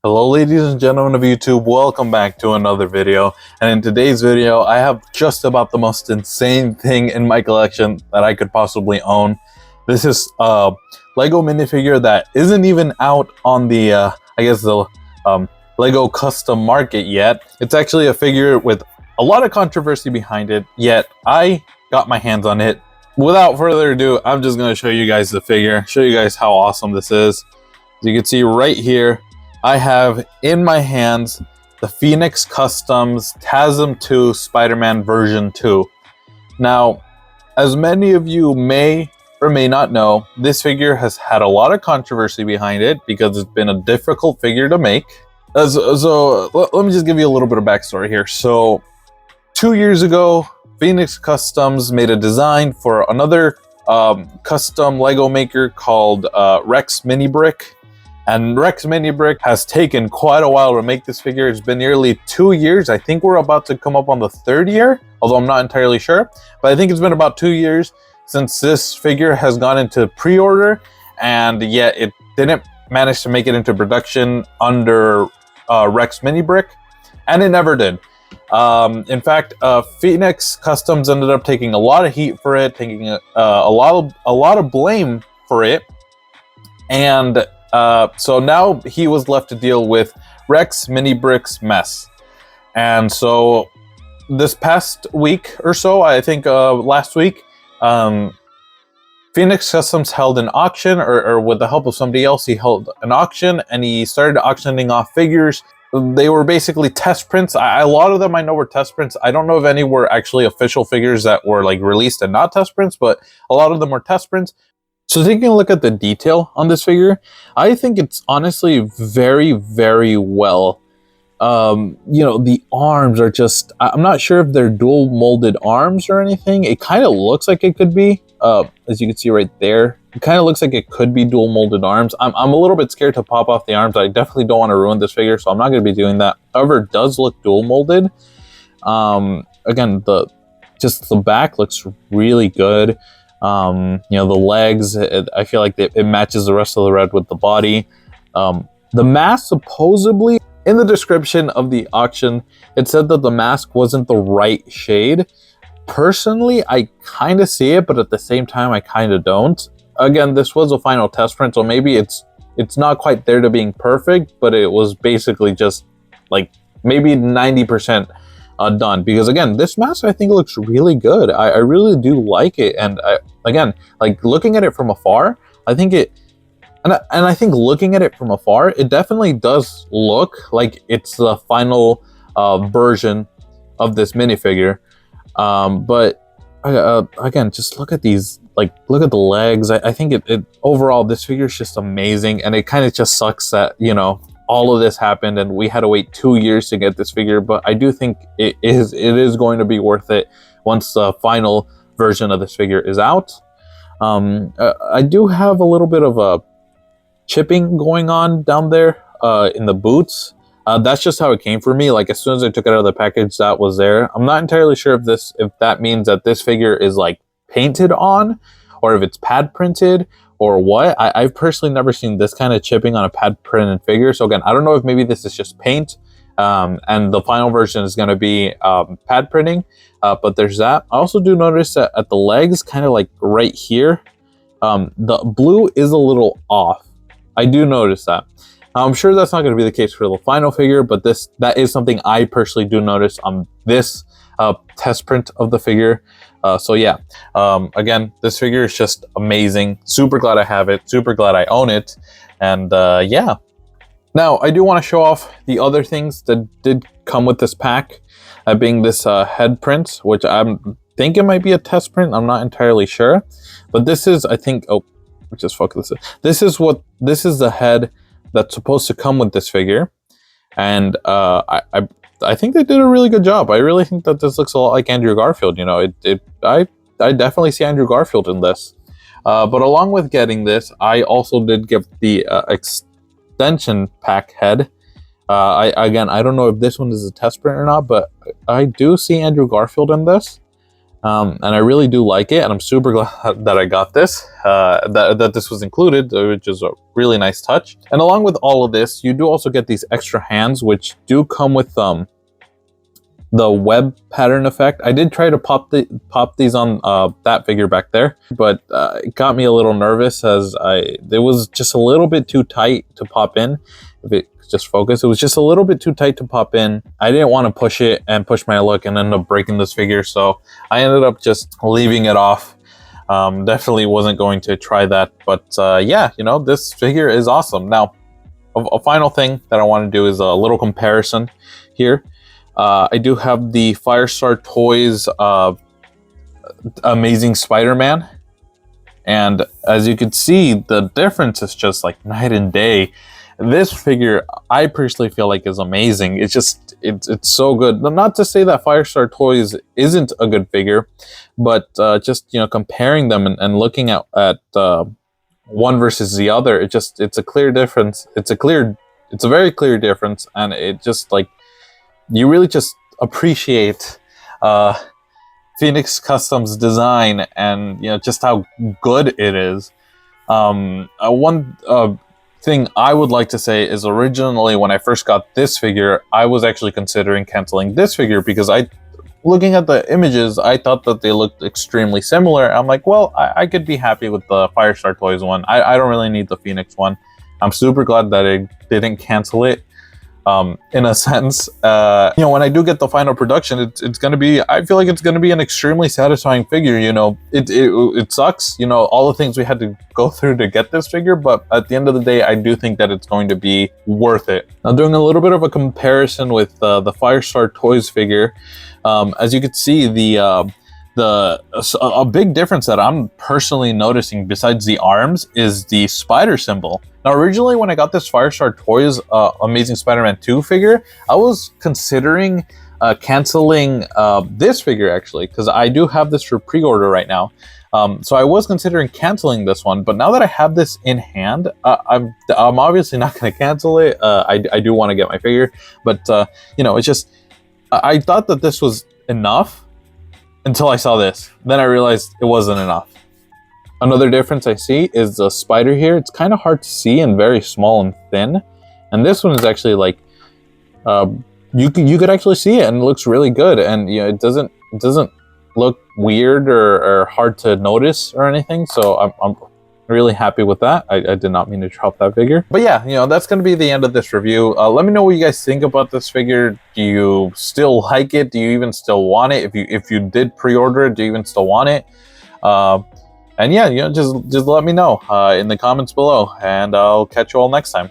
Hello ladies and gentlemen of YouTube, welcome back to another video. And in today's video, I have just about the most insane thing in my collection that I could possibly own. This is a Lego minifigure that isn't even out on the, Lego custom market yet. It's actually a figure with a lot of controversy behind it, yet I got my hands on it. Without further ado, I'm just going to show you guys the figure, show you guys how awesome this is. As you can see right here, I have in my hands the Phoenix Customs TASM 2 Spider-Man version 2. Now, as many of you may or may not know, this figure has had a lot of controversy behind it because it's been a difficult figure to make. So let me just give you a little bit of backstory here. So 2 years ago, Phoenix Customs made a design for another custom Lego maker called Rex Mini Brick. And Rex Mini Brick has taken quite a while to make this figure. It's been nearly 2 years. I think we're about to come up on the third year, although I'm not entirely sure. But I think it's been about 2 years since this figure has gone into pre-order, and yet it didn't manage to make it into production under Rex Mini Brick, and it never did. In fact, Phoenix Customs ended up taking a lot of heat for it, taking a lot of blame for it, and so now he was left to deal with Rex Mini Brick's mess. And so this past week or so, I think last week, Phoenix Customs held an auction, or with the help of somebody else, he held an auction and he started auctioning off figures. They were basically test prints. A lot of them I know were test prints. I don't know if any were actually official figures that were like released and not test prints, but a lot of them were test prints. So taking a look at the detail on this figure, I think it's honestly very, very well. The arms are just, I'm not sure if they're dual molded arms or anything. It kind of looks like it could be, as you can see right there. It kind of looks like it could be dual molded arms. I'm a little bit scared to pop off the arms. I definitely don't want to ruin this figure, so I'm not going to be doing that. However, it does look dual molded. Again, the back looks really good. The legs, I feel like it matches the rest of the red with the body. The mask, supposedly, in the description of the auction, it said that the mask wasn't the right shade. Personally, I kind of see it, but at the same time, I kind of don't. Again, this was a final test print, so maybe it's not quite there to being perfect, but it was basically just like maybe 90% done, because again, this mask I think looks really good. I really do like it, and again, like looking at it from afar, I think it, and I think looking at it from afar, it definitely does look like it's the final version of this minifigure. But again, just look at these, like look at the legs. I think it overall, this figure is just amazing, and it kind of just sucks that all of this happened and we had to wait 2 years to get this figure, but I do think it is going to be worth it once the final version of this figure is out. I do have a little bit of a chipping going on down there in the boots. That's just how it came for me. Like as soon as I took it out of the package, that was there. I'm not entirely sure if that means that this figure is like painted on, or if it's pad printed, or what. I've personally never seen this kind of chipping on a pad printed figure. So again, I don't know if maybe this is just paint, and the final version is going to be pad printing, but there's that. I also do notice that at the legs, kind of like right here, the blue is a little off. I do notice that. I'm sure that's not going to be the case for the final figure, but that is something I personally do notice on this test print of the figure. So yeah, again, this figure is just amazing. Super glad I have it. Super glad I own it. And yeah. Now, I do want to show off the other things that did come with this pack, being this head print, which I'm thinking might be a test print. I'm not entirely sure. But this is, I think, just focus this. This is the head that's supposed to come with this figure. And I think they did a really good job. I really think that this looks a lot like Andrew Garfield. I definitely see Andrew Garfield in this. But along with getting this, I also did get the extension pack head. Again, I don't know if this one is a test print or not, but I do see Andrew Garfield in this. And I really do like it, and I'm super glad that I got this, that this was included, which is a really nice touch. And along with all of this, you do also get these extra hands, which do come with the web pattern effect. I did try to pop these on that figure back there, but it got me a little nervous as it was just a little bit too tight to pop in. If it just focus, it was just a little bit too tight to pop in. I didn't want to push it and push my luck and end up breaking this figure, so I ended up just leaving it off. Definitely wasn't going to try that, but yeah, you know, this figure is awesome. Now, a final thing that I want to do is a little comparison here. I do have the Firestar Toys Amazing Spider-Man, and as you can see, the difference is just like night and day. This figure, I personally feel like, is amazing. It's just, it's so good. Not to say that Firestar Toys isn't a good figure, but just, you know, comparing them and looking at one versus the other, it's a clear difference. It's a very clear difference, and it just, like, you really just appreciate Phoenix Customs design, and, you know, just how good it is. One thing I would like to say is, originally when I first got this figure, I was actually considering canceling this figure because looking at the images, I thought that they looked extremely similar. I'm like, well, I could be happy with the Firestar Toys one. I don't really need the Phoenix one. I'm super glad that I didn't cancel it. In a sense, you know, when I do get the final production, it's gonna be, I feel like it's gonna be an extremely satisfying figure. You know, it sucks, you know, all the things we had to go through to get this figure, but at the end of the day, I do think that it's going to be worth it. Now, doing a little bit of a comparison with the Firestar Toys figure, as you can see, a big difference that I'm personally noticing besides the arms is the spider symbol. Now, originally when I got this Firestar Toys Amazing Spider-Man 2 figure, I was considering canceling this figure, actually, because I do have this for pre-order right now. So I was considering canceling this one, but now that I have this in hand, I'm obviously not going to cancel it. I do want to get my figure, but you know, it's just, I thought that this was enough until I saw this. Then I realized it wasn't enough. Another difference I see is the spider here. It's kind of hard to see and very small and thin. And this one is actually like, you could actually see it, and it looks really good. And, you know, it doesn't look weird or hard to notice or anything. So I'm really happy with that. I did not mean to drop that figure. But yeah, you know, that's going to be the end of this review. Let me know what you guys think about this figure. Do you still like it? Do you even still want it? If you did pre-order it, do you even still want it? And yeah, you know, just let me know in the comments below, and I'll catch you all next time.